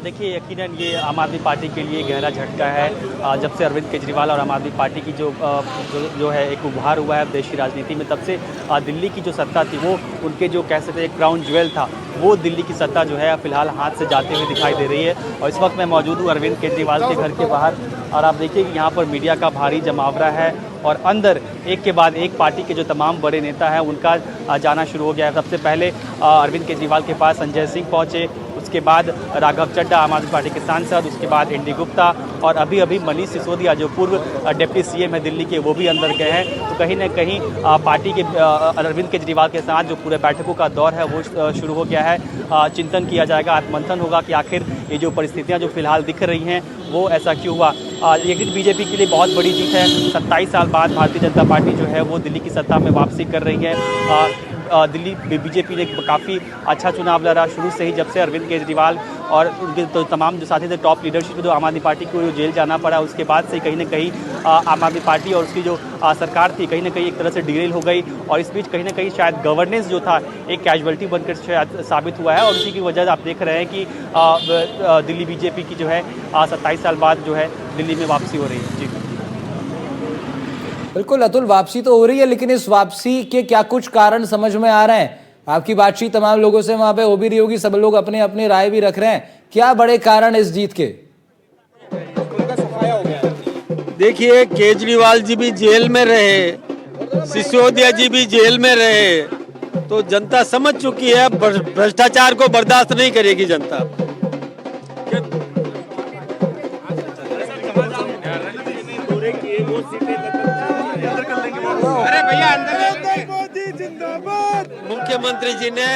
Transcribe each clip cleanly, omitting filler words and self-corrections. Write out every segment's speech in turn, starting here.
देखिए, यकीनन ये आम आदमी पार्टी के लिए गहरा झटका है। जब से अरविंद केजरीवाल और आम आदमी पार्टी की जो है एक उभार हुआ है देश की राजनीति में, तब से दिल्ली की जो सत्ता थी वो उनके जो कह सकते हैं क्राउन ज्वेल था, वो दिल्ली की सत्ता जो है फिलहाल हाथ से जाते हुए दिखाई दे रही है। और इस वक्त मैं मौजूद हूँ अरविंद केजरीवाल के घर के बाहर, और आप देखिए कि यहाँ पर मीडिया का भारी जमावड़ा है और अंदर एक के बाद एक पार्टी के जो तमाम बड़े नेता हैं उनका जाना शुरू हो गया है। सबसे पहले अरविंद केजरीवाल के पास संजय सिंह पहुँचे, उसके बाद राघव चड्ढा आम आदमी पार्टी के सांसद, उसके बाद एनडी गुप्ता और अभी अभी मनीष सिसोदिया जो पूर्व डिप्टी सीएम है दिल्ली के, वो भी अंदर गए हैं। तो कहीं ना कहीं पार्टी के अरविंद केजरीवाल के साथ जो पूरे बैठकों का दौर है वो शुरू हो गया है। चिंतन किया जाएगा, आत्ममंथन होगा कि आखिर ये जो परिस्थितियाँ जो फिलहाल दिख रही हैं वो ऐसा क्यों हुआ। लेकिन बीजेपी के लिए बहुत बड़ी जीत है। 27 साल बाद भारतीय जनता पार्टी जो है वो दिल्ली की सत्ता में वापसी कर रही है। दिल्ली बीजेपी ने काफ़ी अच्छा चुनाव लड़ा शुरू से ही, जब से अरविंद केजरीवाल और उनके तो तमाम जो साथी थे टॉप लीडरशिप जो आम आदमी पार्टी को जो जेल जाना पड़ा, उसके बाद से कहीं ना कहीं आम आदमी पार्टी और उसकी जो सरकार थी कहीं ना कहीं एक तरह से डिरेल हो गई। और इस बीच कहीं ना कहीं शायद गवर्नेंस जो था एक कैजुअलिटी बनकर शायद साबित हुआ है, और उसी की वजह आप देख रहे हैं कि दिल्ली बीजेपी की जो है 27 साल बाद जो है दिल्ली में वापसी हो रही है। जी बिल्कुल अतुल, वापसी तो हो रही है, लेकिन इस वापसी के क्या कुछ कारण समझ में आ रहे हैं? आपकी बातचीत तमाम लोगों से वहां पे हो भी रही होगी, सब लोग अपने अपनी राय भी रख रहे हैं। क्या बड़े कारण इस जीत के? देखिए, केजरीवाल जी भी जेल में रहे, सिसोदिया जी भी जेल में रहे, तो जनता समझ चुकी है भ्रष्टाचार को बर्दाश्त नहीं करेगी जनता। अरे भैया मुख्यमंत्री जी ने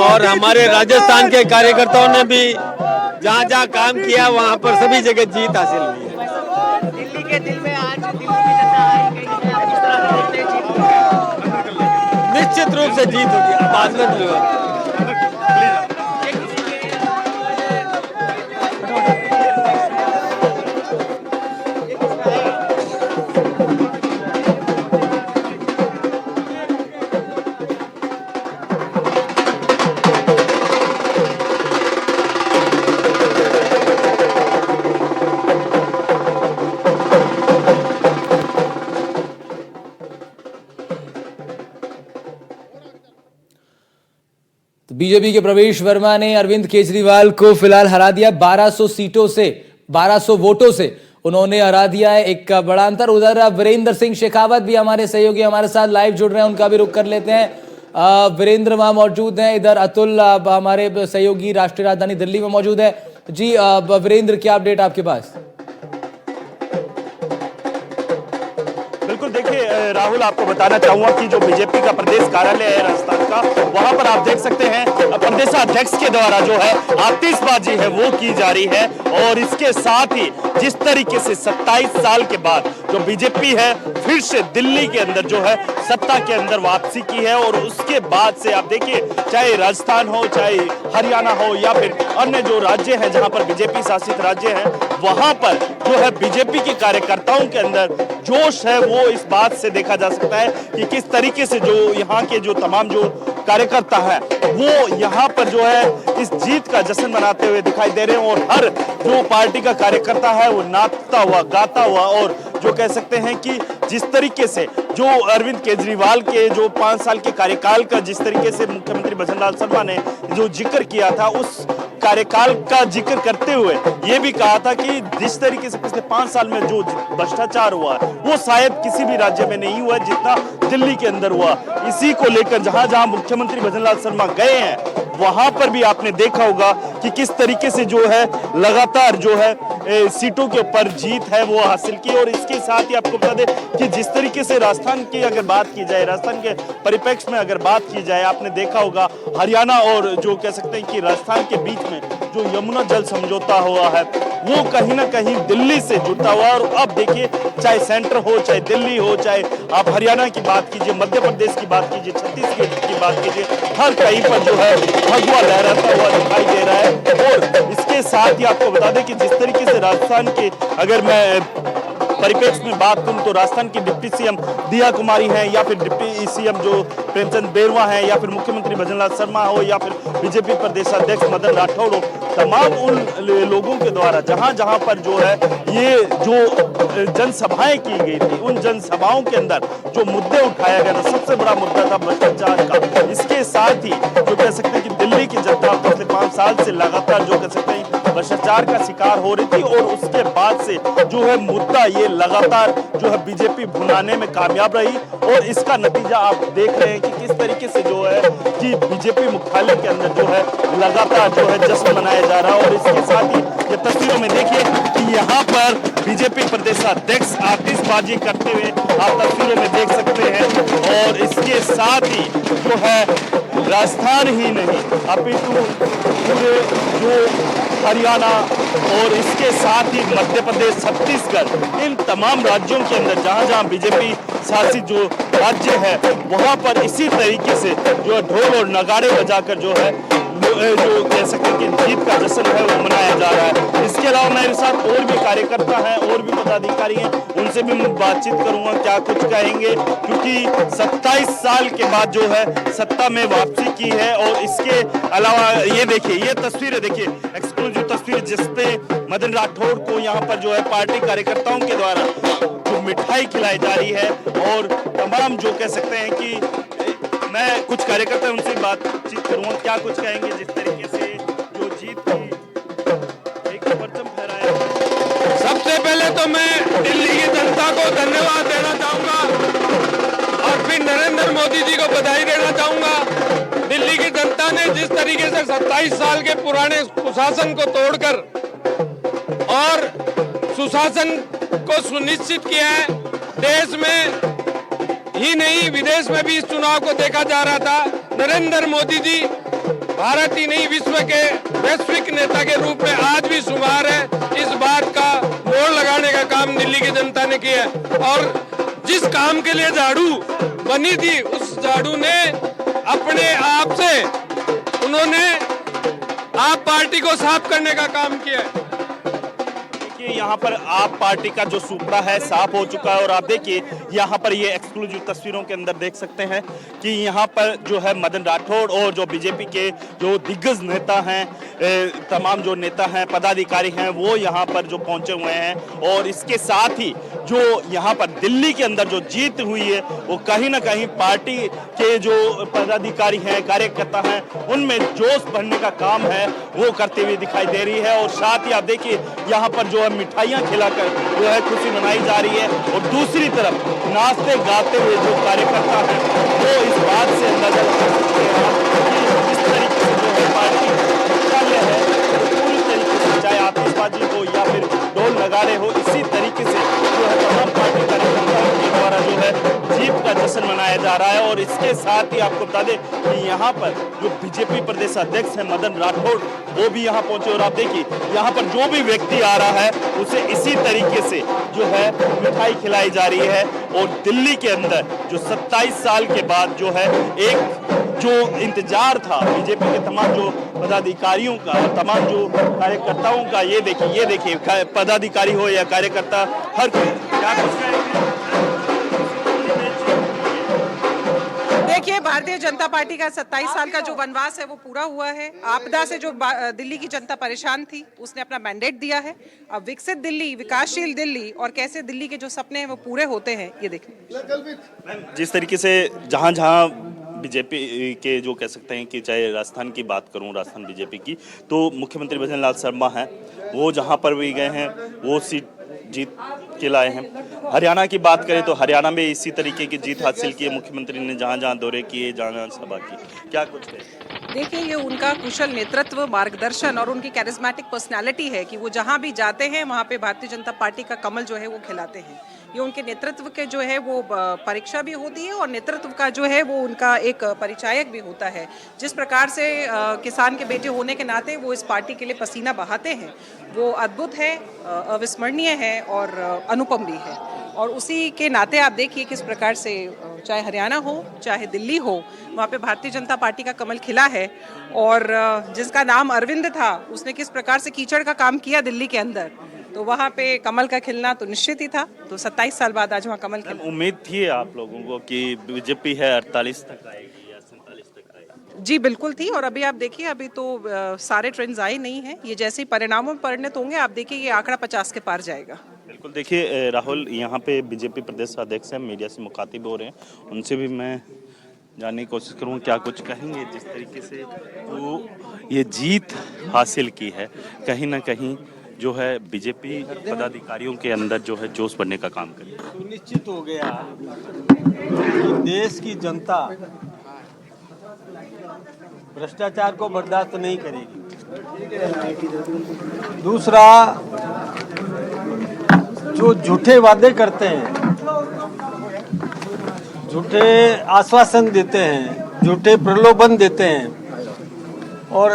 और हमारे राजस्थान के कार्यकर्ताओं ने भी जहाँ जहाँ काम किया वहाँ पर सभी जगह जीत हासिल हुई है। दिल्ली के दिल में आज दिल्ली की जनता आई गई है, जिस तरह से जीत निश्चित रूप से जीत होगी। बाद में जो है तो बीजेपी के प्रवेश वर्मा ने अरविंद केजरीवाल को फिलहाल हरा दिया 1200 सीटों से, 1200 वोटों से उन्होंने हरा दिया है। एक बड़ा अंतर। उधर वीरेंद्र सिंह शेखावत भी हमारे सहयोगी हमारे साथ लाइव जुड़ रहे हैं, उनका भी रुख कर लेते हैं। वीरेंद्र वहां मौजूद हैं, इधर अतुल हमारे सहयोगी राष्ट्रीय राजधानी दिल्ली में मौजूद है। जी वीरेंद्र, क्या अपडेट आपके पास? बिल्कुल, देखिए राहुल, आपको बताना चाहूंगा कि जो बीजेपी का प्रदेश कार्यालय है राजस्थान का, वहां पर आप देख सकते हैं प्रदेशाध्यक्ष के द्वारा जो है आतिशबाजी है वो की जा रही है। और इसके साथ ही जिस तरीके से 27 साल के बाद जो बीजेपी है फिर से दिल्ली के अंदर जो है सत्ता के अंदर वापसी की है, और उसके बाद से आप देखिए चाहे राजस्थान हो, चाहे हरियाणा हो, या फिर अन्य जो राज्य हैं जहां पर बीजेपी शासित राज्य हैं, वहां पर जो है बीजेपी के कार्यकर्ताओं के अंदर जोश है वो इस बात से देखा जा सकता है कि किस तरीके से जो यहाँ के जो तमाम जो कार्यकर्ता है वो यहाँ पर जो है इस जीत का जश्न मनाते हुए दिखाई दे रहे हैं। और हर जो पार्टी का कार्यकर्ता है वो नाचता हुआ, गाता हुआ, और जो कह सकते हैं कि जिस तरीके से जो अरविंद केजरीवाल के जो 5 साल के कार्यकाल का जिस तरीके से मुख्यमंत्री भजनलाल शर्मा ने जो जिक्र किया था, उस कार्यकाल का जिक्र करते हुए ये भी कहा था कि जिस तरीके से पिछले 5 साल में जो भ्रष्टाचार हुआ वो शायद किसी भी राज्य में नहीं हुआ जितना दिल्ली के अंदर हुआ। इसी को लेकर जहां जहां मुख्यमंत्री भजनलाल शर्मा गए हैं वहां पर भी आपने देखा होगा कि किस तरीके से जो है लगातार जो है सीटों के ऊपर जीत है वो हासिल की। और इसके साथ ही आपको बता दें कि जिस तरीके से राजस्थान की अगर बात की जाए, राजस्थान के परिप्रेक्ष्य में अगर बात की जाए, आपने देखा होगा हरियाणा और जो कह सकते हैं कि राजस्थान के बीच में जो यमुना जल समझौता हुआ है वो कहीं ना कहीं दिल्ली से जुड़ता हुआ। और अब देखिए चाहे सेंटर हो, चाहे दिल्ली हो, चाहे आप हरियाणा की बात कीजिए, मध्य प्रदेश की बात कीजिए, छत्तीसगढ़ की बात कीजिए, हर कहीं पर जो है भगवा लहराता हुआ दिखाई दे रहा है। और इसके साथ ही आपको बता दें कि जिस तरीके से राजस्थान के अगर मैं परिप्रेक्ष्य में बात करूं तो राजस्थान की डिप्टी सीएम दिया कुमारी हैं, या फिर डिप्टी सीएम जो प्रेमचंद बेरवा हैं या फिर मुख्यमंत्री भजनलाल शर्मा हो या फिर बीजेपी प्रदेशाध्यक्ष मदन राठौड़ हो, तमाम उन लोगों के द्वारा जहां जहां पर जो है ये जो जनसभाएं की गई थी, उन जनसभाओं के अंदर जो मुद्दे उठाया गया था, सबसे बड़ा मुद्दा था भ्रष्टाचार का। इसके साथ ही जो कह सकते हैं कि दिल्ली की जनता पिछले 5 साल से लगातार जो कह सकते हैं भ्रष्टाचार का शिकार हो रही थी और उसके बाद से जो है मुद्दा ये लगातार जो है बीजेपी भुनाने में कामयाब रही और इसका नतीजा आप देख रहे हैं कि किस तरीके से जो है कि बीजेपी मुख्यालय के अंदर जो है लगातार जो है जश्न मनाया जा रहा है। और इसके साथ ही ये तस्वीरों में देखिए कि यहाँ पर बीजेपी प्रदेशाध्यक्ष आतिशबाजी करते हुए आप तस्वीरों में देख सकते हैं। और इसके साथ ही जो है राजस्थान ही नहीं अपितु पूरे जो हरियाणा और इसके साथ ही मध्य प्रदेश, छत्तीसगढ़, इन तमाम राज्यों के अंदर जहां जहां बीजेपी शासित जो राज्य है वहां पर इसी तरीके से जो है ढोल और नगाड़े बजाकर जो है जो कह सकते हैं कि जीत का जश्न है वो मनाया जा रहा है। इसके अलावा मेरे साथ और भी कार्यकर्ता हैं और भी पदाधिकारी हैं, उनसे भी मैं बातचीत करूंगा क्या कुछ कहेंगे, क्योंकि 27 साल के बाद जो है सत्ता में वापसी की है। और इसके अलावा ये देखिए, ये तस्वीरें देखिए, एक्सक्लूसिव तस्वीर जिसपे मदन राठौड़ को यहाँ पर जो है पार्टी कार्यकर्ताओं के द्वारा जो मिठाई खिलाई जा रही है और तमाम जो कह सकते हैं कि मैं कुछ कार्यकर्ता उनसे बातचीत करूंगा क्या कुछ कहेंगे जिस तरीके से जो जीत की एक परचम फहराया। सबसे पहले तो मैं दिल्ली की जनता को धन्यवाद देना चाहूंगा और फिर नरेंद्र मोदी जी को बधाई देना चाहूंगा। दिल्ली की जनता ने जिस तरीके से 27 साल के पुराने कुशासन को तोड़कर और सुशासन को सुनिश्चित किया है, देश में ही नहीं विदेश में भी इस चुनाव को देखा जा रहा था। नरेंद्र मोदी जी भारत ही नहीं विश्व के वैश्विक नेता के रूप में आज भी शुमार है। इस बात का मोड़ लगाने का काम दिल्ली की जनता ने किया है और जिस काम के लिए झाड़ू बनी थी उस झाड़ू ने अपने आप से उन्होंने आप पार्टी को साफ करने का काम किया है। यहाँ पर आप पार्टी का जो सुपड़ा है साफ हो चुका है और आप देखिए यहाँ पर ये एक्सक्लूसिव तस्वीरों के अंदर देख सकते हैं कि यहाँ पर जो है मदन राठौड़ और जो बीजेपी के जो दिग्गज नेता हैं, तमाम जो नेता हैं, पदाधिकारी हैं, वो यहाँ पर जो पहुंचे हुए हैं। और इसके साथ ही जो यहाँ पर दिल्ली के अंदर जो जीत हुई है वो कहीं ना कहीं पार्टी के जो पदाधिकारी हैं, कार्यकर्ता हैं, उनमें जोश भरने का काम है वो करते हुए दिखाई दे रही है। और साथ ही आप देखिए यहाँ पर जो है मिठाइयाँ खिलाकर जो है खुशी मनाई जा रही है और दूसरी तरफ नाचते गाते हुए जो कार्यकर्ता हैं वो इस बात से अंदाजा लगा सकते हैं कि इस तरीके से जो है पार्टी मुख्यालय है पूरी तरीके से, चाहे आतिशबाजी हो या फिर ढोल नगाड़े हो, इसी तरीके से जो है तमाम पार्टी कार्यकर्ताओं के द्वारा जो है जीत का जश्न मनाया जा रहा है। और इसके साथ ही आपको बता दें कि यहाँ पर जो बीजेपी प्रदेश अध्यक्ष है मदन राठौड़ वो भी यहाँ पहुंचे और आप देखिए यहाँ पर जो भी व्यक्ति आ रहा है उसे इसी तरीके से जो है मिठाई खिलाई जा रही है। और दिल्ली के अंदर जो 27 साल के बाद जो है एक जो इंतजार था बीजेपी के तमाम जो पदाधिकारियों का, तमाम जो कार्यकर्ताओं का, ये देखिए पदाधिकारी हो या कार्यकर्ता, हर कोई क्या कुछ कहेंगे। देखिए, भारतीय जनता पार्टी का 27 साल का जो वनवास है वो पूरा हुआ है। आपदा से जो दिल्ली की जनता परेशान थी उसने अपना मैंडेट दिया है। अब विकसित दिल्ली, विकासशील दिल्ली और कैसे दिल्ली के जो सपने हैं वो पूरे होते हैं ये देखिए। जिस तरीके से जहां जहां बीजेपी के जो कह सकते हैं कि चाहे राजस्थान की बात करूं, राजस्थान बीजेपी की, तो मुख्यमंत्री भजनलाल शर्मा हैं, वो जहां पर भी गए हैं वो सीट जीत के लाए हैं। हरियाणा की बात करें तो हरियाणा में इसी तरीके की जीत हासिल की है। मुख्यमंत्री ने जहां जहां दौरे किए, जहां जहां सभा की, क्या कुछ है? देखिए, ये उनका कुशल नेतृत्व, मार्गदर्शन और उनकी कैरिस्मेटिक पर्सनालिटी है कि वो जहां भी जाते हैं वहां पे भारतीय जनता पार्टी का कमल जो है वो खिलाते हैं। ये उनके नेतृत्व के जो है वो परीक्षा भी होती है और नेतृत्व का जो है वो उनका एक परिचायक भी होता है। जिस प्रकार से किसान के बेटे होने के नाते वो इस पार्टी के लिए पसीना बहाते हैं वो अद्भुत है, अविस्मरणीय है और अनुपम भी है। और उसी के नाते आप देखिए किस प्रकार से चाहे हरियाणा हो चाहे दिल्ली हो, वहाँ पे भारतीय जनता पार्टी का कमल खिला है। और जिसका नाम अरविंद था उसने किस प्रकार से कीचड़ का काम किया दिल्ली के अंदर, तो वहाँ पे कमल का खिलना तो निश्चित ही था। तो 27 साल बाद आज वहाँ कमल खिला। उम्मीद थी आप लोगों को कि बीजेपी है 48 तक आएगी? जी बिल्कुल थी, और अभी आप देखिए, अभी तो सारे ट्रेंड्स आए नहीं हैं। ये जैसे ही परिणामों में परिणत होंगे, आप देखिए ये आंकड़ा 50 के पार जाएगा। बिल्कुल देखिए राहुल, यहाँ पे बीजेपी प्रदेश अध्यक्ष हैं, मीडिया से मुखातिब हो रहे हैं, उनसे भी मैं जानने की कोशिश करूँ क्या कुछ कहेंगे। जिस तरीके से वो ये जीत हासिल की है, कहीं ना कहीं जो है बीजेपी पदाधिकारियों के अंदर जो है जोश बढ़ने का काम करे। सुनिश्चित हो गया कि देश की जनता भ्रष्टाचार को बर्दाश्त नहीं करेगी। दूसरा, जो झूठे वादे करते हैं, झूठे आश्वासन देते हैं, झूठे प्रलोभन देते हैं और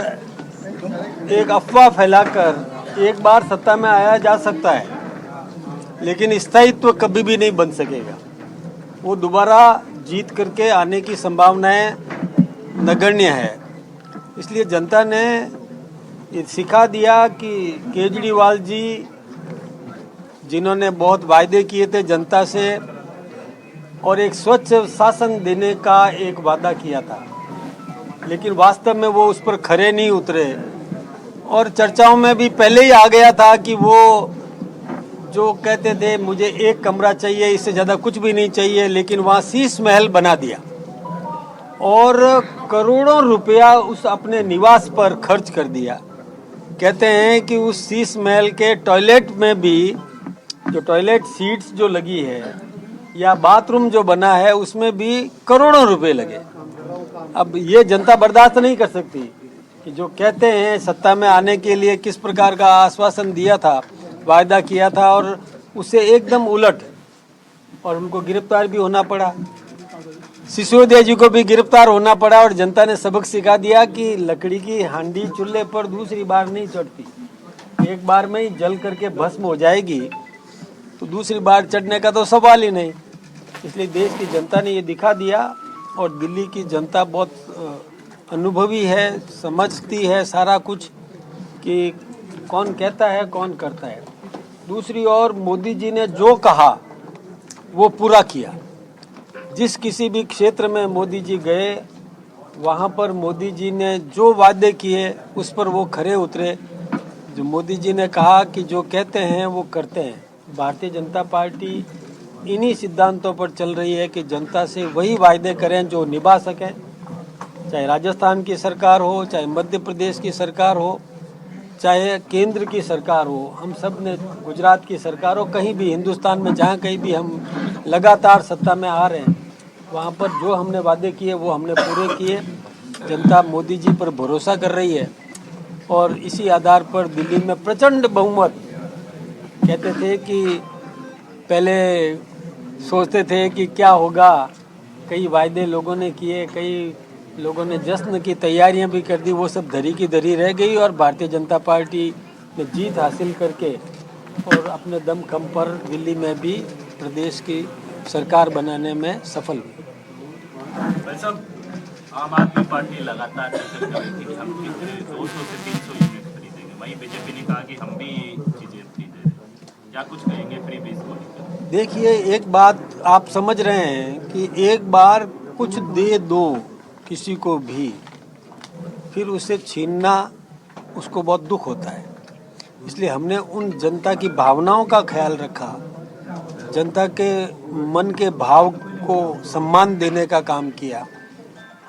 एक अफवाह फैलाकर एक बार सत्ता में आया जा सकता है, लेकिन स्थायित्व कभी भी नहीं बन सकेगा। वो दोबारा जीत करके आने की संभावनाएं नगण्य है। इसलिए जनता ने ये सिखा दिया कि केजरीवाल जी, जिन्होंने बहुत वायदे किए थे जनता से और एक स्वच्छ शासन देने का एक वादा किया था, लेकिन वास्तव में वो उस पर खरे नहीं उतरे। और चर्चाओं में भी पहले ही आ गया था कि वो जो कहते थे मुझे एक कमरा चाहिए, इससे ज़्यादा कुछ भी नहीं चाहिए, लेकिन वहाँ शीश महल बना दिया और करोड़ों रुपया उस अपने निवास पर खर्च कर दिया। कहते हैं कि उस शीश महल के टॉयलेट में भी, जो टॉयलेट सीट्स जो लगी है या बाथरूम जो बना है, उसमें भी करोड़ों रुपए लगे। अब ये जनता बर्दाश्त नहीं कर सकती कि जो कहते हैं सत्ता में आने के लिए किस प्रकार का आश्वासन दिया था, वायदा किया था, और उससे एकदम उलट, और उनको गिरफ्तार भी होना पड़ा। सिसोदिया जी को भी गिरफ्तार होना पड़ा और जनता ने सबक सिखा दिया कि लकड़ी की हांडी चूल्हे पर दूसरी बार नहीं चढ़ती, एक बार में ही जल करके भस्म हो जाएगी, तो दूसरी बार चढ़ने का तो सवाल ही नहीं। इसलिए देश की जनता ने ये दिखा दिया, और दिल्ली की जनता बहुत अनुभवी है, समझती है सारा कुछ कि कौन कहता है कौन करता है। दूसरी ओर मोदी जी ने जो कहा वो पूरा किया। जिस किसी भी क्षेत्र में मोदी जी गए, वहाँ पर मोदी जी ने जो वादे किए उस पर वो खरे उतरे। जो मोदी जी ने कहा कि जो कहते हैं वो करते हैं। भारतीय जनता पार्टी इन्हीं सिद्धांतों पर चल रही है कि जनता से वही वायदे करें जो निभा सकें, चाहे राजस्थान की सरकार हो, चाहे मध्य प्रदेश की सरकार हो, चाहे केंद्र की सरकार हो। हम सब ने, गुजरात की सरकार हो, कहीं भी हिंदुस्तान में जहाँ कहीं भी हम लगातार सत्ता में आ रहे हैं, वहाँ पर जो हमने वादे किए वो हमने पूरे किए। जनता मोदी जी पर भरोसा कर रही है और इसी आधार पर दिल्ली में प्रचंड बहुमत। कहते थे कि पहले सोचते थे कि क्या होगा, कई वायदे लोगों ने किए, कई लोगों ने जश्न की तैयारियां भी कर दी, वो सब धरी की धरी रह गई और भारतीय जनता पार्टी ने जीत हासिल करके और अपने दमखम पर दिल्ली में भी प्रदेश की सरकार बनाने में सफल हुई। आम आदमी पार्टी लगातार कर रही थी कि हम 200 से 300 यूनिट खरीदेंगे, वहीं बीजेपी ने कहा कि हम भी चीजें खरीदेंगे। क्या कुछ कहेंगे फ्री बीज को लेकर? देखिए, एक बात आप समझ रहे हैं कि एक बार कुछ दे दो किसी को भी, फिर उसे छीनना उसको बहुत दुख होता है। इसलिए हमने उन जनता की भावनाओं का ख्याल रखा, जनता के मन के भाव को सम्मान देने का काम किया।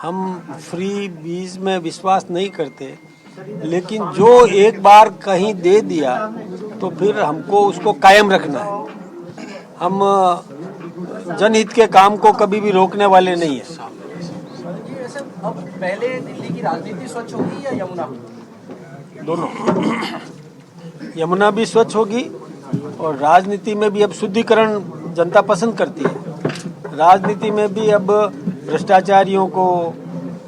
हम फ्री बीज में विश्वास नहीं करते, लेकिन जो एक बार कहीं दे दिया तो फिर हमको उसको कायम रखना है। हम जनहित के काम को कभी भी रोकने वाले नहीं है। अब पहले दिल्ली की राजनीति स्वच्छ होगी या यमुना? दोनों। यमुना भी स्वच्छ होगी और राजनीति में भी अब शुद्धिकरण जनता पसंद करती है। राजनीति में भी अब भ्रष्टाचारियों को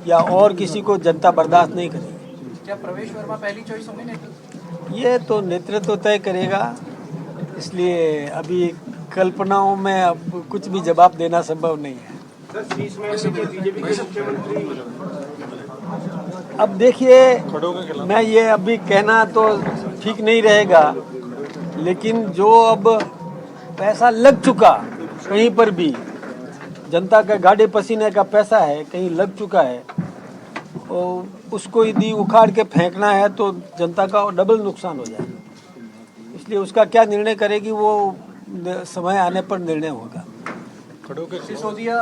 या और किसी को जनता बर्दाश्त नहीं करेगी। क्या प्रवेश वर्मा पहली चॉइस होंगे नेतृत्व? ये तो नेतृत्व तय करेगा, इसलिए अभी कल्पनाओं में अब कुछ भी जवाब देना संभव नहीं है। अब देखिए, मैं ये अभी कहना तो ठीक नहीं रहेगा, लेकिन जो अब पैसा लग चुका कहीं पर भी, जनता का गाड़े पसीने का पैसा है, कहीं लग चुका है, और उसको यदि उखाड़ के फेंकना है तो जनता का डबल नुकसान हो जाएगा। इसलिए उसका क्या निर्णय करेगी वो समय आने पर निर्णय होगा। सिसोदिया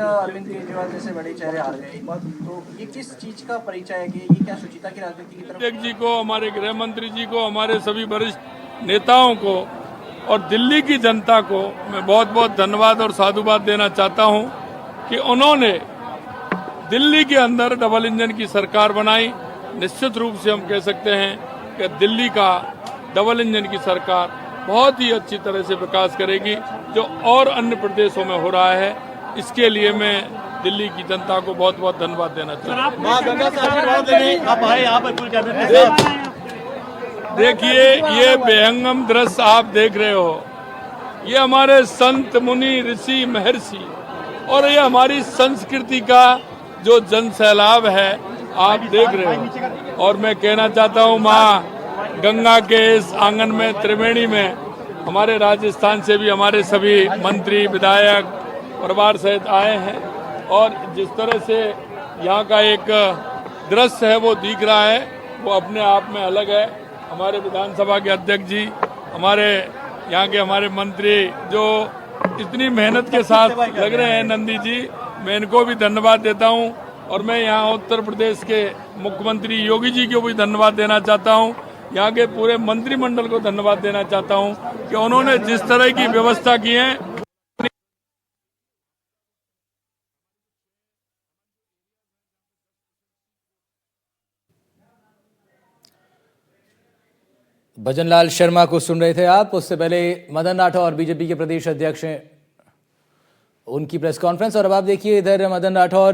अरविंद केजरीवाल जैसे बड़े चेहरे हार गए, तो ये किस चीज का परिचय है कि ये क्या सुचिता की राजनीति की तरफ? अध्यक्ष जी को, हमारे गृह मंत्री जी को, हमारे सभी वरिष्ठ नेताओं को और दिल्ली की जनता को मैं बहुत बहुत धन्यवाद और साधुवाद देना चाहता हूं कि उन्होंने दिल्ली के अंदर डबल इंजन की सरकार बनाई। निश्चित रूप से हम कह सकते हैं कि दिल्ली का डबल इंजन की सरकार बहुत ही अच्छी तरह से विकास करेगी, जो और अन्य प्रदेशों में हो रहा है। इसके लिए मैं दिल्ली की जनता को बहुत बहुत धन्यवाद देना चाहता हूँ। देखिए, ये बेहंगम दृश्य आप देख रहे हो, ये हमारे संत मुनि ऋषि महर्षि और ये हमारी संस्कृति का जो जन सैलाब है आप देख रहे हो। और मैं कहना चाहता हूँ, माँ गंगा के इस आंगन में त्रिवेणी में हमारे राजस्थान से भी हमारे सभी मंत्री विधायक परिवार सहित आए हैं और जिस तरह से यहाँ का एक दृश्य है वो दिख रहा है, वो अपने आप में अलग है। हमारे विधानसभा के अध्यक्ष जी, हमारे यहाँ के हमारे मंत्री जो इतनी मेहनत के साथ लग रहे हैं, नंदी जी, मैं इनको भी धन्यवाद देता हूँ। और मैं यहाँ उत्तर प्रदेश के मुख्यमंत्री योगी जी को भी धन्यवाद देना चाहता हूँ, यहाँ के पूरे मंत्रिमंडल को धन्यवाद देना चाहता हूँ कि उन्होंने जिस तरह की व्यवस्था की है। भजनलाल शर्मा को सुन रहे थे आप। उससे पहले मदन राठौर बीजेपी के प्रदेश अध्यक्ष हैं, उनकी प्रेस कॉन्फ्रेंस। और अब आप देखिए इधर मदन राठौर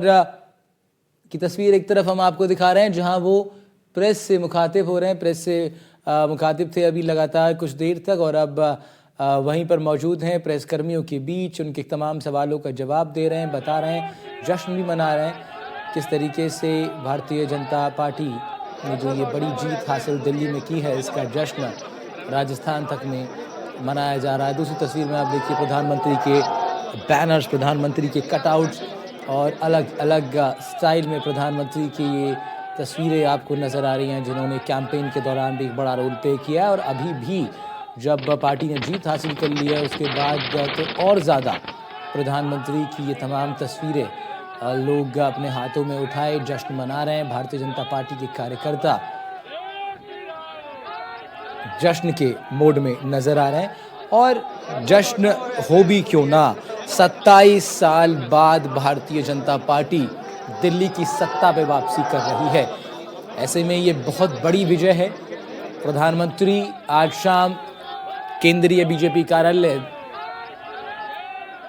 की तस्वीर एक तरफ हम आपको दिखा रहे हैं जहां वो प्रेस से मुखातिब हो रहे हैं, प्रेस से मुखातिब थे अभी लगातार कुछ देर तक, और अब वहीं पर मौजूद हैं प्रेस कर्मियों के बीच, उनके तमाम सवालों का जवाब दे रहे हैं, बता रहे हैं, जश्न भी मना रहे हैं किस तरीके से भारतीय जनता पार्टी ने जो ये बड़ी जीत हासिल दिल्ली में की है, इसका जश्न राजस्थान तक में मनाया जा रहा है। दूसरी तस्वीर में आप देखिए प्रधानमंत्री के बैनर्स, प्रधानमंत्री के कटआउट्स और अलग अलग स्टाइल में प्रधानमंत्री की ये तस्वीरें आपको नज़र आ रही हैं, जिन्होंने कैंपेन के दौरान भी एक बड़ा रोल प्ले किया है। और अभी भी जब पार्टी ने जीत हासिल कर ली है उसके बाद तो और ज़्यादा प्रधानमंत्री की ये तमाम तस्वीरें लोग अपने हाथों में उठाए जश्न मना रहे हैं। भारतीय जनता पार्टी के कार्यकर्ता जश्न के मोड में नज़र आ रहे हैं। और जश्न हो भी क्यों ना, 27 साल बाद भारतीय जनता पार्टी दिल्ली की सत्ता पे वापसी कर रही है। ऐसे में ये बहुत बड़ी विजय है। प्रधानमंत्री आज शाम केंद्रीय बीजेपी कार्यालय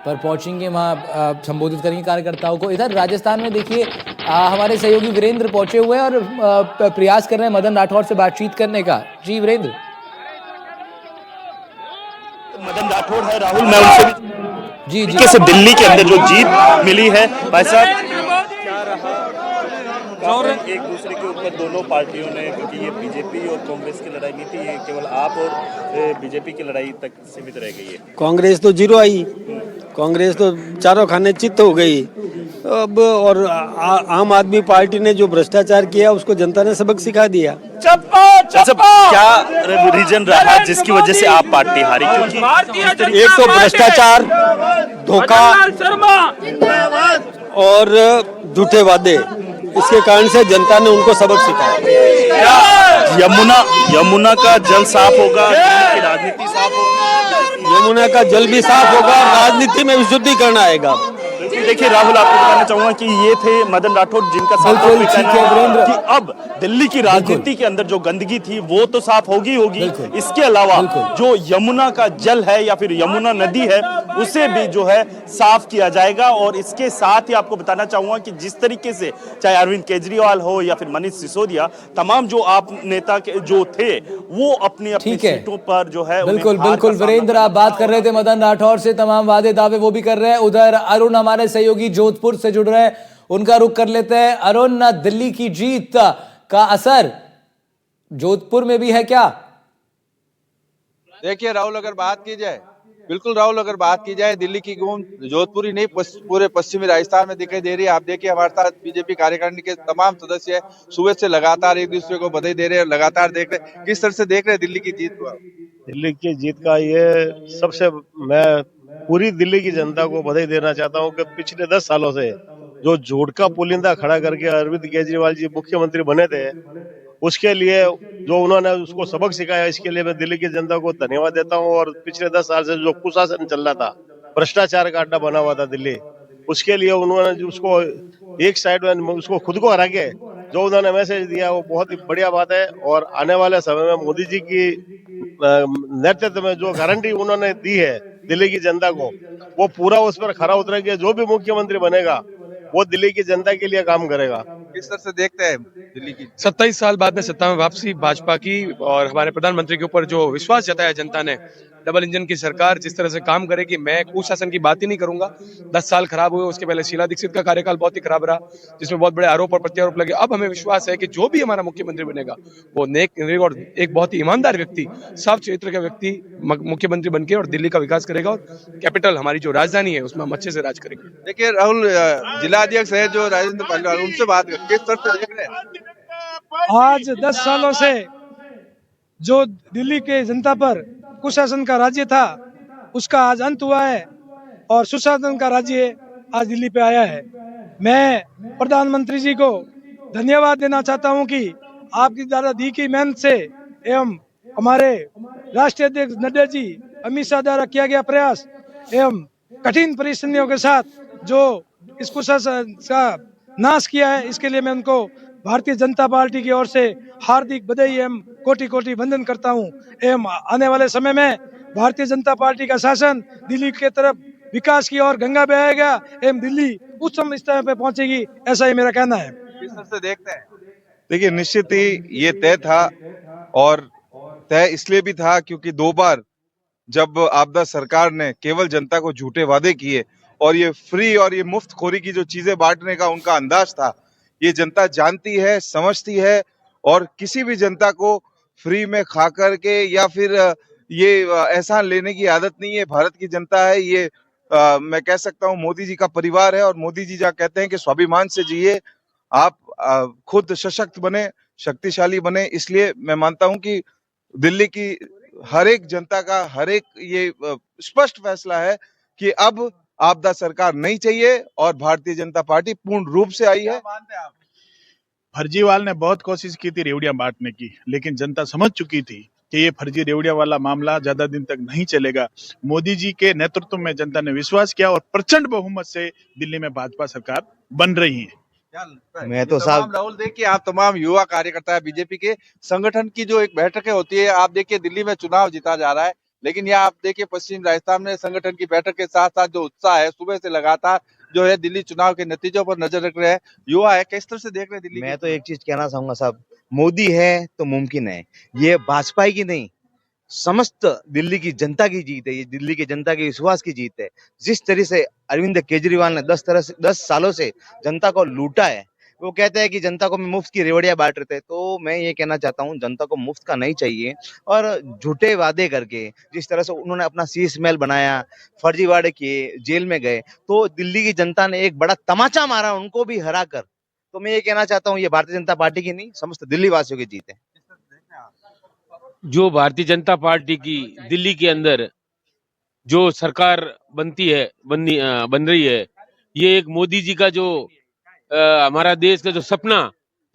पर पहुंचेंगे, वहाँ संबोधित करेंगे कार्यकर्ताओं को। इधर राजस्थान में देखिए हमारे सहयोगी वीरेंद्र पहुंचे हुए हैं और प्रयास कर रहे हैं मदन राठौर से बातचीत करने का। जी वीरेंद्र। मदन राठौर है, राहुल, मैं उनसे जी कैसे दिल्ली के अंदर जो जीत मिली है, भाई साहब क्या रहा और एक दूसरे के ऊपर दोनों पार्टियों ने, क्योंकि ये बीजेपी और कांग्रेस की लड़ाई नहीं थी, ये केवल आप और बीजेपी की लड़ाई तक सीमित रह गई है। कांग्रेस तो जीरो आई, कांग्रेस तो चारों खाने चित्त हो गई अब। और आम आदमी पार्टी ने जो भ्रष्टाचार किया उसको जनता ने सबक सिखा दिया। क्या रीजन रहा जिसकी वजह से आप पार्टी हारी? क्योंकि एक तो भ्रष्टाचार, धोखा और झूठे वादे, इसके कारण से जनता ने उनको सबक सिखाया। यमुना का जल साफ होगा, राजनीति साफ होगी, यमुना का जल भी साफ होगा, राजनीति में विशुद्धिकरण आएगा। देखिए राहुल, आपको बताना चाहूंगा कि ये थे मदन राठौर, जिनका साफ कि अब दिल्ली की राजनीति के अंदर जो गंदगी थी वो तो साफ होगी। इसके अलावा जो यमुना का जल है या फिर यमुना नदी है उसे भी जो है साफ किया जाएगा। और इसके साथ ही आपको बताना चाहूंगा कि जिस तरीके से चाहे अरविंद केजरीवाल हो या फिर मनीष सिसोदिया, तमाम जो आप नेता के जो थे वो अपनी अपनी सीटों पर जो है। बिल्कुल वीरेंद्र, आप बात कर रहे थे मदन राठौर से, तमाम वादे दावे वो भी कर रहे हैं। उधर अरुण हमारे सहयोगी जोधपुर से जुड़ रहे हैं, उनका रुख कर लेते हैं। अरुण, दिल्ली की जीत का असर जोधपुर में भी है क्या? देखिए राहुल, अगर बात की जाए बिल्कुल राहुल, अगर बात की जाए दिल्ली की गूंज जोधपुर ही नहीं पूरे पश्चिमी राजस्थान में दिखाई दे रही है। आप देखिए हमारे साथ बीजेपी कार्यकारिणी के तमाम सदस्य सुबह से लगातार एक दूसरे को बधाई दे रहे हैं, लगातार देख रहे हैं। किस तरह से देख रहे हैं दिल्ली की जीत को आप? दिल्ली की जीत का ये सबसे मैं पूरी दिल्ली की जनता को बधाई देना चाहता हूँ कि पिछले 10 सालों से जो झूठ का पुलिंदा खड़ा करके अरविंद केजरीवाल जी मुख्यमंत्री बने थे, उसके लिए जो उन्होंने उसको सबक सिखाया, इसके लिए मैं दिल्ली की जनता को धन्यवाद देता हूँ। और पिछले 10 साल से जो कुशासन चल रहा था, भ्रष्टाचार का अड्डा बना हुआ था दिल्ली, उसके लिए उन्होंने उसको एक साइड में उसको खुद को हरा के जो उन्होंने मैसेज दिया वो बहुत ही बढ़िया बात है। और आने वाले समय में मोदी जी की नेतृत्व में जो गारंटी उन्होंने दी है दिल्ली की जनता को, वो पूरा उस पर खरा उतरेंगे। जो भी मुख्यमंत्री बनेगा वो दिल्ली की जनता के लिए काम करेगा। किस तरह से देखते हैं दिल्ली की? 27 साल बाद में सत्ता में वापसी भाजपा की और हमारे प्रधानमंत्री के ऊपर जो विश्वास जताया जनता ने, डबल इंजन की सरकार जिस तरह से काम करेगी, मैं कुशासन की बात ही नहीं करूंगा। 10 साल खराब हुए, उसके पहले शीला दीक्षित का कार्यकाल बहुत ही खराब रहा, जिसमें बहुत बड़े आरोप और प्रत्यारोप लगे। अब हमें विश्वास है कि जो भी हमारा मुख्यमंत्री बनेगा वो नेक और एक बहुत ही ईमानदार व्यक्ति, साफ चरित्र का व्यक्ति मुख्यमंत्री बनके और दिल्ली का विकास करेगा और कैपिटल हमारी जो राजधानी है उसमें हम अच्छे से राज करेंगे। देखिए राहुल, जिला अध्यक्ष है जो राजेंद्र पालीवाल, उनसे बात करें, किस तरह से देख रहे हैं? आज 10 सालों से जो दिल्ली के जनता पर कुशासन का राज्य था, उसका आज अंत हुआ है और सुशासन का राज्य आज दिल्ली पे आया है। मैं प्रधानमंत्री जी को धन्यवाद देना चाहता हूं कि आपकी द्वारा दी की मेहनत से एवं हमारे राष्ट्रीय अध्यक्ष नड्डा जी, अमित शाह द्वारा किया गया प्रयास एवं कठिन परिस्थितियों के साथ जो इस कुशासन का नाश किया है, इसके लिए मैं उनको भारतीय जनता पार्टी की ओर से हार्दिक बधाई एवं कोटि कोटि वंदन करता हूं। एवं आने वाले समय में भारतीय जनता पार्टी का शासन दिल्ली के तरफ विकास की ओर गंगा बहाएगा एवं दिल्ली उच्चतम स्तर पर पहुंचेगी, ऐसा ही मेरा कहना है। किस तरह से देखते हैं? देखिए, निश्चित ही ये तय था और तय इसलिए भी था क्योंकि 2 बार जब आपदा सरकार ने केवल जनता को झूठे वादे किए और ये फ्री और ये मुफ्तखोरी की जो चीजें बांटने का उनका अंदाज था, ये जनता जानती है, समझती है। और किसी भी जनता को फ्री में खा करके या फिर ये एहसान लेने की आदत नहीं है। भारत की जनता है ये, मैं कह सकता हूँ मोदी जी का परिवार है। और मोदी जी जहाँ कहते हैं कि स्वाभिमान से जिए, आप खुद सशक्त बने, शक्तिशाली बने। इसलिए मैं मानता हूं कि दिल्ली की हर एक जनता का हर एक ये स्पष्ट फैसला है कि अब आपदा सरकार नहीं चाहिए और भारतीय जनता पार्टी पूर्ण रूप से आई है। फर्जीवाल ने बहुत कोशिश की थी रेवड़ियां बांटने की, लेकिन जनता समझ चुकी थी कि ये फर्जी रेवड़िया वाला मामला ज्यादा दिन तक नहीं चलेगा। मोदी जी के नेतृत्व में जनता ने विश्वास किया और प्रचंड बहुमत से दिल्ली में भाजपा सरकार बन रही है। मैं तो साहब राहुल, देखिए आप तमाम युवा कार्यकर्ता है बीजेपी के, संगठन की जो एक बैठकें होती है, आप देखिए दिल्ली में चुनाव जीता जा रहा है, लेकिन यहाँ आप देखिए पश्चिम राजस्थान में संगठन की बैठक के साथ साथ जो उत्साह है, सुबह से लगातार जो है दिल्ली चुनाव के नतीजों पर नजर रख रहे हैं युवा है। किस तरह से देख रहे हैं दिल्ली? मैं तो एक चीज कहना चाहूंगा साहब, मोदी है तो मुमकिन है। ये भाजपा की नहीं, समस्त दिल्ली की जनता की जीत है। ये दिल्ली की जनता के विश्वास की जीत है। जिस तरह से अरविंद केजरीवाल ने 10 सालों से जनता को लूटा है, वो कहते हैं कि जनता को मुफ्त की रेवड़ियां बांट रहे थे। तो मैं ये कहना चाहता हूँ, जनता को मुफ्त का नहीं चाहिए। और झूठे वादे करके जिस तरह से उन्होंने अपना शीश महल बनाया, फर्जी वादे किए, जेल में गए, तो दिल्ली की जनता ने एक बड़ा तमाचा मारा उनको भी हरा कर। तो मैं ये कहना चाहता हूँ, ये भारतीय जनता पार्टी की नहीं, समस्त दिल्ली वासियों की जीत है। जो भारतीय जनता पार्टी की दिल्ली के अंदर जो सरकार बनती है, बन रही है, ये एक मोदी जी का जो हमारा देश का जो सपना,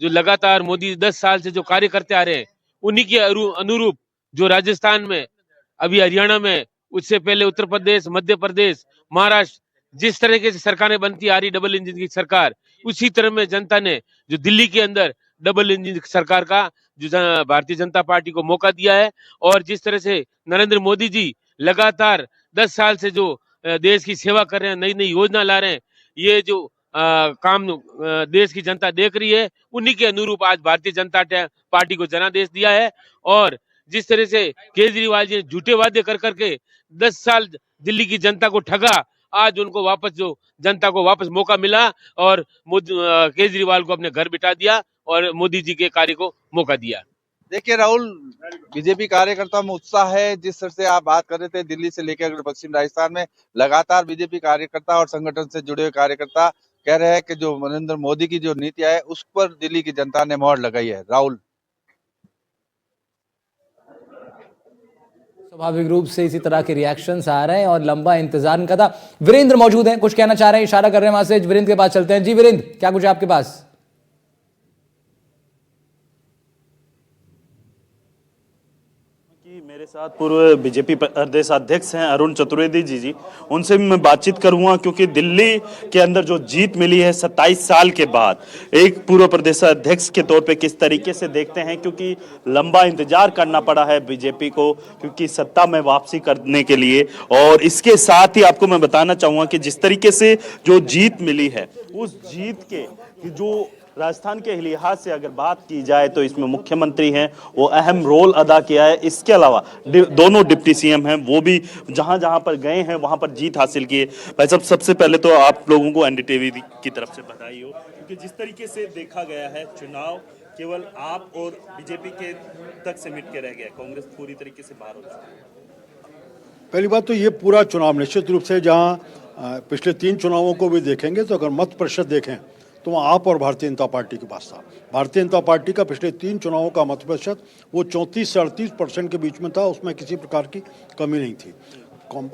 जो लगातार मोदी 10 साल से जो कार्य करते आ रहे हैं, उन्हीं के अनुरूप जो राजस्थान में, अभी हरियाणा में, उससे पहले उत्तर प्रदेश, मध्य प्रदेश, महाराष्ट्र, जिस तरीके से सरकारें बनती आ रही डबल इंजन की सरकार, उसी तरह में जनता ने जो दिल्ली के अंदर डबल इंजन सरकार का जो भारतीय जनता पार्टी को मौका दिया है। और जिस तरह से नरेंद्र मोदी जी लगातार 10 साल से जो देश की सेवा कर रहे हैं, नई नई योजना ला रहे हैं, ये जो काम देश की जनता देख रही है, उन्हीं के अनुरूप आज भारतीय जनता पार्टी को जनादेश दिया है। और जिस तरह से केजरीवाल जी ने झूठे वादे कर करके 10 साल दिल्ली की जनता को ठगा, आज उनको वापस जो जनता को वापस मौका मिला और केजरीवाल को अपने घर बिठा दिया और मोदी जी के कार्य को मौका दिया। देखिए राहुल, बीजेपी कार्यकर्ता में उत्साह है। जिस तरह से आप बात कर रहे थे, दिल्ली से लेकर पश्चिम राजस्थान में लगातार बीजेपी कार्यकर्ता और संगठन से जुड़े हुए कार्यकर्ता कह रहे हैं कि जो नरेंद्र मोदी की जो नीतियां है उस पर दिल्ली की जनता ने मोहर लगाई है। राहुल, स्वाभाविक रूप से इसी तरह के रिएक्शंस आ रहे हैं और लंबा इंतजार इनका था। वीरेंद्र मौजूद हैं, कुछ कहना चाह रहे हैं, इशारा कर रहे हैं वहां से। वीरेंद्र के पास चलते हैं। जी वीरेंद्र, क्या कुछ है आपके पास? मेरे साथ पूर्व बीजेपी प्रदेश अध्यक्ष हैं अरुण चतुर्वेदी जी, उनसे भी मैं बातचीत करूंगा क्योंकि दिल्ली के अंदर जो जीत मिली है 27 साल के बाद, एक पूर्व प्रदेश अध्यक्ष के तौर पे किस तरीके से देखते हैं, क्योंकि लंबा इंतजार करना पड़ा है बीजेपी को क्योंकि सत्ता में वापसी करने के लिए। और इसके साथ ही आपको मैं बताना चाहूंगा कि जिस तरीके से जो जीत मिली है उस जीत के जो राजस्थान के लिहाज से अगर बात की जाए तो इसमें मुख्यमंत्री हैं, वो अहम रोल अदा किया है। इसके अलावा दोनों डिप्टी सीएम हैं, वो भी जहां जहां पर गए हैं वहां पर जीत हासिल की है। भाई साहब, सबसे पहले तो आप लोगों को एनडीटीवी की तरफ से बधाई हो, क्योंकि जिस तरीके से देखा गया है चुनाव केवल आप और बीजेपी के तक सिमट के रह गया, कांग्रेस पूरी तरीके से बाहर हो चुकी है। पहली बात तो ये पूरा चुनाव निश्चित रूप से, जहां पिछले 3 चुनावों को भी देखेंगे तो अगर मत प्रतिशत देखें तो वहाँ आप और भारतीय जनता पार्टी के पास था। भारतीय जनता पार्टी का पिछले 3 चुनावों का मत प्रतिशत वो 34 से 38% के बीच में था, उसमें किसी प्रकार की कमी नहीं थी।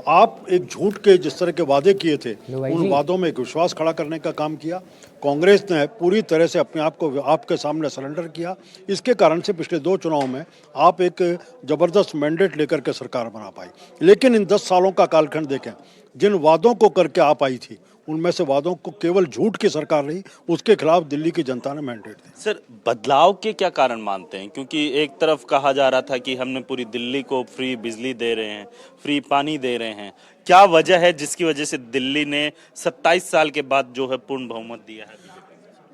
आप एक झूठ के जिस तरह के वादे किए थे, उन वादों में एक विश्वास खड़ा करने का काम किया। कांग्रेस ने पूरी तरह से अपने आप को आपके सामने सरेंडर किया। इसके कारण से पिछले 2 चुनाव में आप एक जबरदस्त मैंडेट लेकर के सरकार बना पाई। लेकिन इन 10 सालों का कालखंड देखें, जिन वादों को करके आप आई थी उनमें से वादों को केवल झूठ की सरकार रही, उसके खिलाफ दिल्ली की जनता ने मैंडेट दिया। सर, बदलाव के क्या कारण मानते हैं? क्योंकि एक तरफ कहा जा रहा था कि हमने पूरी दिल्ली को फ्री बिजली दे रहे हैं, फ्री पानी दे रहे हैं, क्या वजह है जिसकी वजह से दिल्ली ने 27 साल के बाद जो है पूर्ण बहुमत दिया है?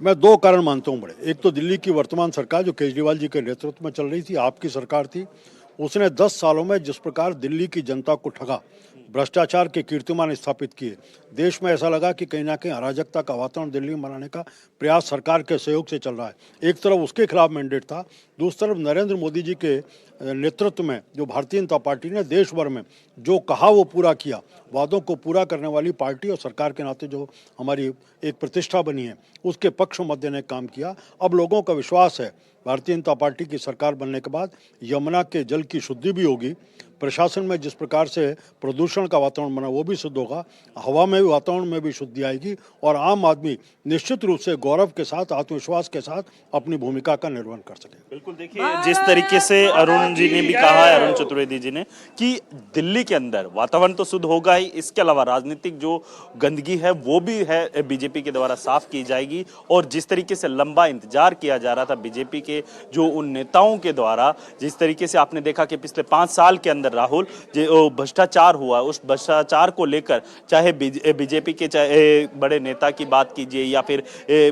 मैं 2 कारण मानता हूँ बड़े। एक तो दिल्ली की वर्तमान सरकार जो केजरीवाल जी के नेतृत्व में चल रही थी, आपकी सरकार थी, उसने 10 सालों में जिस प्रकार दिल्ली की जनता को ठगा, भ्रष्टाचार के कीर्तिमान स्थापित किए, देश में ऐसा लगा कि कहीं ना कहीं अराजकता का वातावरण दिल्ली में बनाने का प्रयास सरकार के सहयोग से चल रहा है। एक तरफ उसके खिलाफ मैंडेट था, दूसरी तरफ नरेंद्र मोदी जी के नेतृत्व में जो भारतीय जनता पार्टी ने देश भर में जो कहा वो पूरा किया, वादों को पूरा करने वाली पार्टी और सरकार के नाते जो हमारी एक प्रतिष्ठा बनी है, उसके पक्ष में मत देने का काम किया। अब लोगों का विश्वास है भारतीय जनता पार्टी की सरकार बनने के बाद यमुना के जल की शुद्धि भी होगी, प्रशासन में जिस प्रकार से प्रदूषण का वातावरण बना वो भी शुद्ध होगा, हवा में भी, वातावरण में भी शुद्धि आएगी और आम आदमी निश्चित रूप से गौरव के साथ, आत्मविश्वास के साथ अपनी भूमिका का निर्वहन कर सके। बिल्कुल, देखिए जिस तरीके से अरुण जी ने भी कहा है, अरुण चतुर्वेदी जी ने, कि दिल्ली के अंदर वातावरण तो शुद्ध होगा ही, इसके अलावा राजनीतिक जो गंदगी है वो भी है बीजेपी के द्वारा साफ की जाएगी। और जिस तरीके से लंबा इंतजार किया जा रहा था बीजेपी के जो उन नेताओं के द्वारा, जिस तरीके से आपने देखा कि पिछले 5 साल के अंदर राहुल जो भ्रष्टाचार हुआ, उस भ्रष्टाचार को लेकर चाहे बीजेपी के चाहे बड़े नेता की बात कीजिए या फिर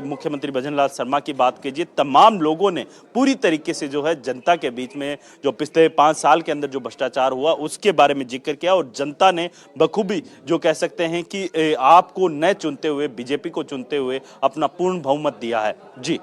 मुख्यमंत्री भजनलाल शर्मा की बात कीजिए, तमाम लोगों ने पूरी तरीके से जो है जनता के बीच में जो पिछले 5 साल के अंदर जो भ्रष्टाचार हुआ उसके बारे में जिक्र किया। और जनता ने बखूबी जो कह सकते हैं कि आपको न चुनते हुए, बीजेपी को चुनते हुए अपना पूर्ण बहुमत दिया है। जी।